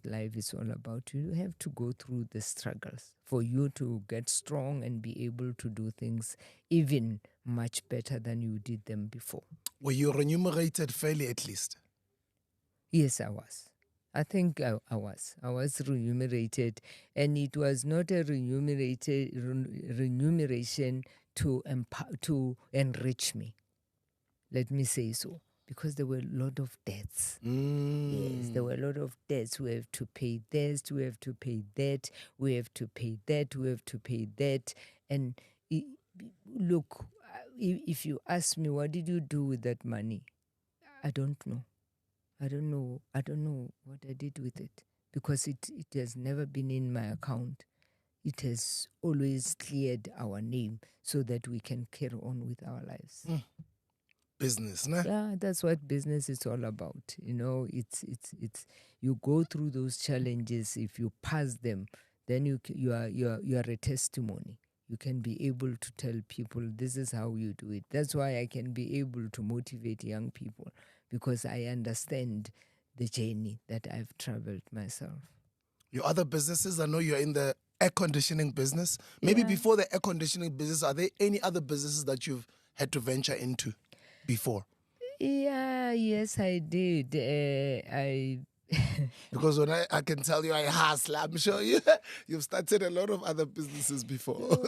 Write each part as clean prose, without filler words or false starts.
life is all about. You have to go through the struggles for you to get strong and be able to do things even much better than you did them before. Were you remunerated fairly at least? Yes, I was. I think I was. I was remunerated, and it was not a remuneration to enrich me. Let me say so, because there were a lot of debts. Yes, there were a lot of debts. We have to pay this, we have to pay that, we have to pay that, we have to pay that. And look, if you ask me, what did you do with that money? I don't know. I don't know what I did with it, because it has never been in my account. It has always cleared our name so that we can carry on with our lives. Business, nah? Yeah, that's what business is all about. You know, it's you go through those challenges. If you pass them, then you are a testimony. You can be able to tell people this is how you do it. That's why I can be able to motivate young people, because I understand the journey that I've traveled myself. Your other businesses, I know you're in the air conditioning business. Maybe before the air conditioning business, are there any other businesses that you've had to venture into before? Yeah, yes, I did. Because when I can tell you I hustle, I'm sure you've started a lot of other businesses before.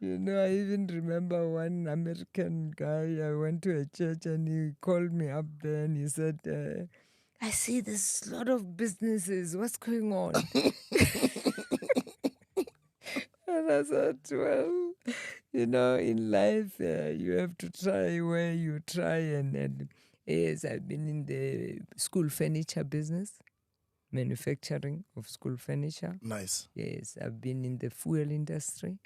You know, I even remember one American guy, I went to a church and he called me up there and he said, I see there's a lot of businesses. What's going on? And I said, well, you know, in life, you have to try where you try. And yes, I've been in the school furniture business, manufacturing of school furniture. Nice. Yes, I've been in the fuel industry.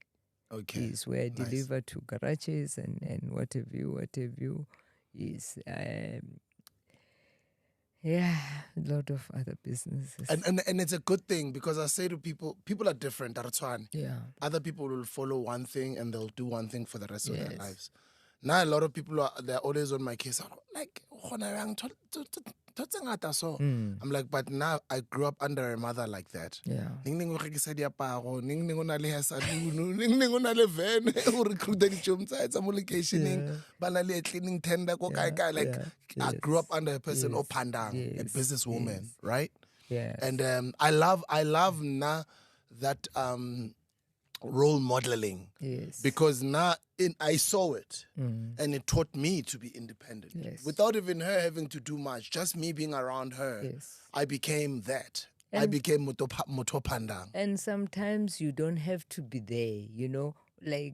Okay. Is where I Nice. deliver to garages and what have you. Is yeah, a lot of other businesses. And it's a good thing, because I say to people are different. Yeah. Other people will follow one thing and they'll do one thing for the rest of their Yes. lives. Now a lot of people they're always on my case. Like, so I'm like, but now I grew up under a mother like that. Yeah. Ning ning o rekisa diaparo, ning ning o na le hair salon, ning ning o na le van, o recruita di-chomtsa, it's a locationing, ba na le cleaning tender, ko kae kae. Like, I grew up under a person, pandang, a businesswoman, right? Yeah. And I love na that role modeling. Yes. Because now I saw it and it taught me to be independent. Yes. Without even her having to do much, just me being around her, Yes. I became that. I became motopandang. And sometimes you don't have to be there, you know, like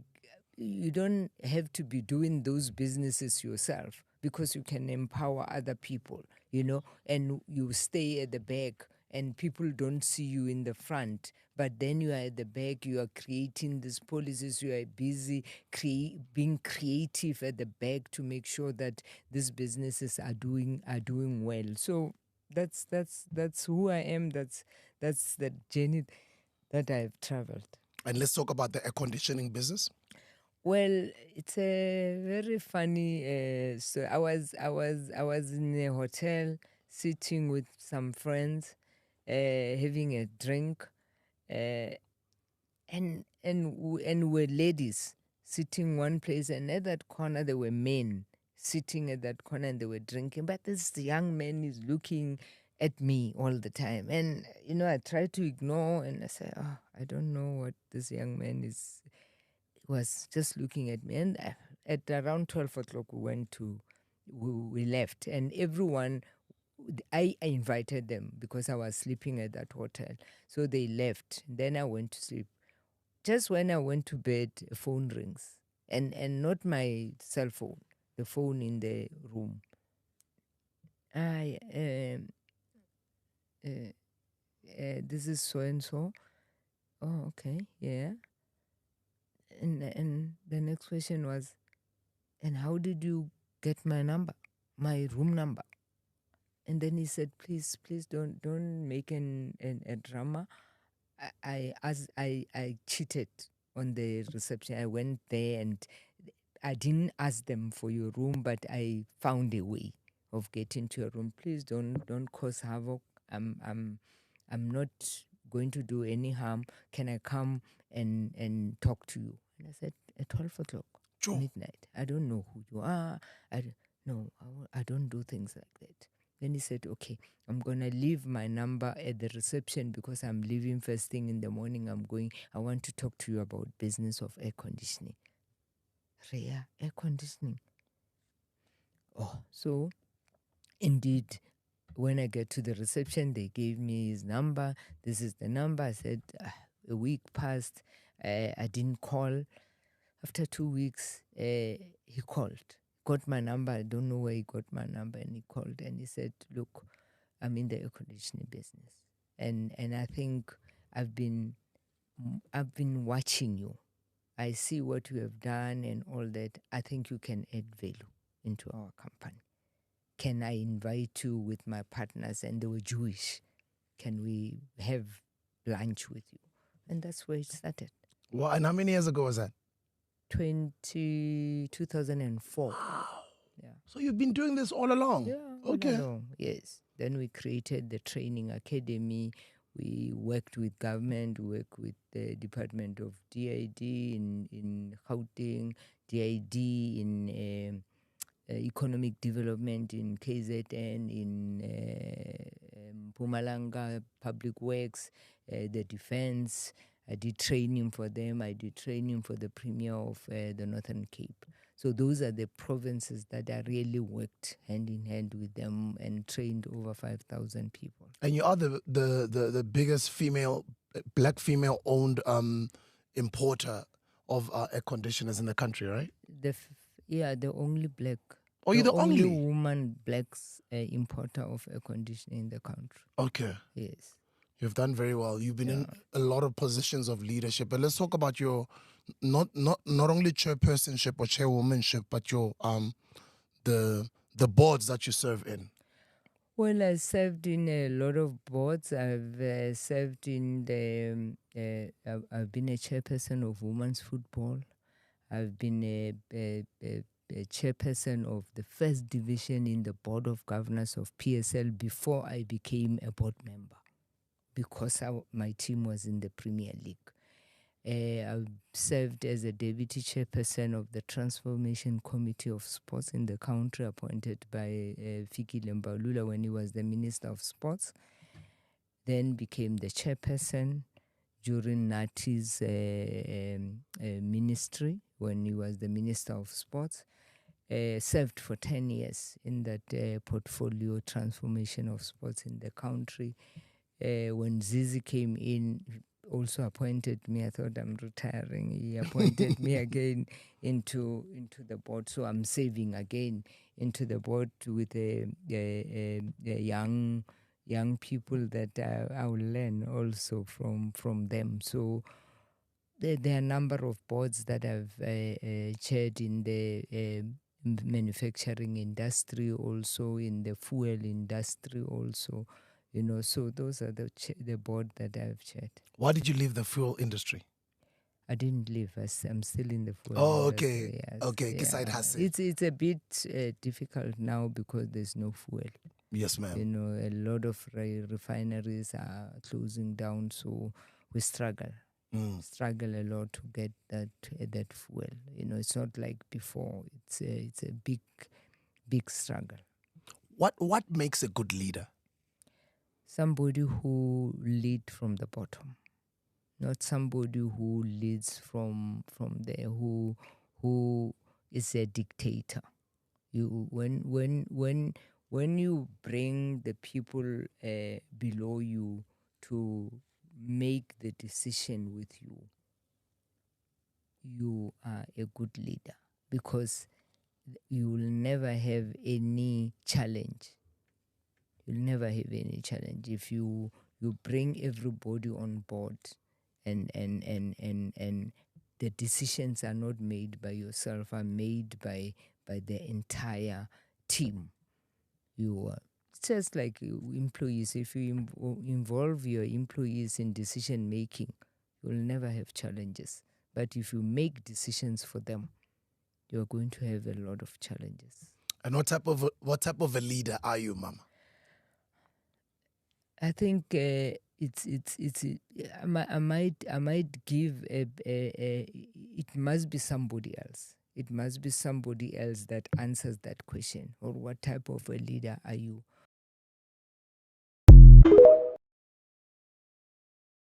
you don't have to be doing those businesses yourself, because you can empower other people, you know, and you stay at the back and people don't see you in the front, but then you are at the back, you are creating these policies, you are busy being creative at the back to make sure that these businesses are doing well. So that's who I am. That's the journey that I've traveled. And let's talk about the air conditioning business. Well, it's a very funny. So I was in a hotel, sitting with some friends, having a drink, and were ladies sitting one place, and at that corner there were men sitting at that corner and they were drinking. But this young man is looking at me all the time, and you know, I try to ignore, and I say, "Oh, I don't know what this young man is." Was just looking at me, and at around 12 o'clock we left, and everyone, I invited them because I was sleeping at that hotel, so they left. Then I went to sleep. Just when I went to bed, a phone rings, and not my cell phone, the phone in the room. This is so and so. Oh, okay, yeah. And the next question was, and how did you get my number, my room number? And then he said, please don't make a drama. I cheated on the reception. I went there and I didn't ask them for your room, but I found a way of getting to your room. Please don't cause havoc. I'm not going to do any harm. Can I come and talk to you? And I said, at 12 o'clock, Sure. midnight. I don't know who you are. No, I don't do things like that. Then he said, okay, I'm going to leave my number at the reception because I'm leaving first thing in the morning. I want to talk to you about business of air conditioning. Rhea, air conditioning. Oh, so indeed, when I get to the reception, they gave me his number. This is the number. I said, a week passed. I didn't call. After 2 weeks, he called. Got my number. I don't know where he got my number. And he called and he said, look, I'm in the air conditioning business. And I think I've been watching you. I see what you have done and all that. I think you can add value into our company. Can I invite you with my partners? And they were Jewish. Can we have lunch with you? And that's where it started. Well, and how many years ago was that? 2004. Wow. Yeah. So you've been doing this all along? Yeah, okay. All along, yes. Then we created the training academy. We worked with government, worked with the Department of DID in Gauteng, DID in economic development in KZN, in Mpumalanga, Public Works, the defense. I did training for them. I did training for the Premier of the Northern Cape. So those are the provinces that I really worked hand in hand with them and trained over 5,000 people. And you are the biggest black female-owned importer of air conditioners in the country, right? The only black. Oh, you're the only woman black importer of air conditioning in the country. Okay. Yes. You've done very well. You've been in a lot of positions of leadership. But let's talk about your not only chairpersonship or chairwomanship, but your the boards that you serve in. Well, I served in a lot of boards. I've served in I've been a chairperson of women's football. I've been a chairperson of the first division in the board of governors of PSL before I became a board member, because my team was in the Premier League. I've served as a deputy chairperson of the Transformation Committee of Sports in the country, appointed by Fiki Lembalula when he was the Minister of Sports. Then became the chairperson during Nati's ministry when he was the Minister of Sports. Served for 10 years in that portfolio transformation of sports in the country. When Zizi came in, also appointed me. I thought I'm retiring. He appointed me again into the board. So I'm serving again into the board with young people that I will learn also from them. So there are a number of boards that I've chaired in the manufacturing industry, also in the fuel industry, also. So those are the board that I've chaired. Why did you leave the fuel industry? I didn't leave. I'm still in the fuel industry. Yes. Okay. Side hustle. It's a bit difficult now because there's no fuel. Yes, ma'am. A lot of refineries are closing down, so we struggle. Struggle a lot to get that fuel. It's not like before. It's a big struggle. What makes a good leader? Somebody who leads from the bottom, not somebody who leads from there, who is a dictator. When you bring the people below you to make the decision with you, you are a good leader, because you will never have any challenge. You'll never have any challenge if you bring everybody on board, and the decisions are not made by yourself, are made by the entire team. It's just like employees. If you involve your employees in decision making, you'll never have challenges. But if you make decisions for them, you're going to have a lot of challenges. And what type of a leader are you, Mama? I think it's I might give it must be somebody else. It must be somebody else that answers that question. Or what type of a leader are you?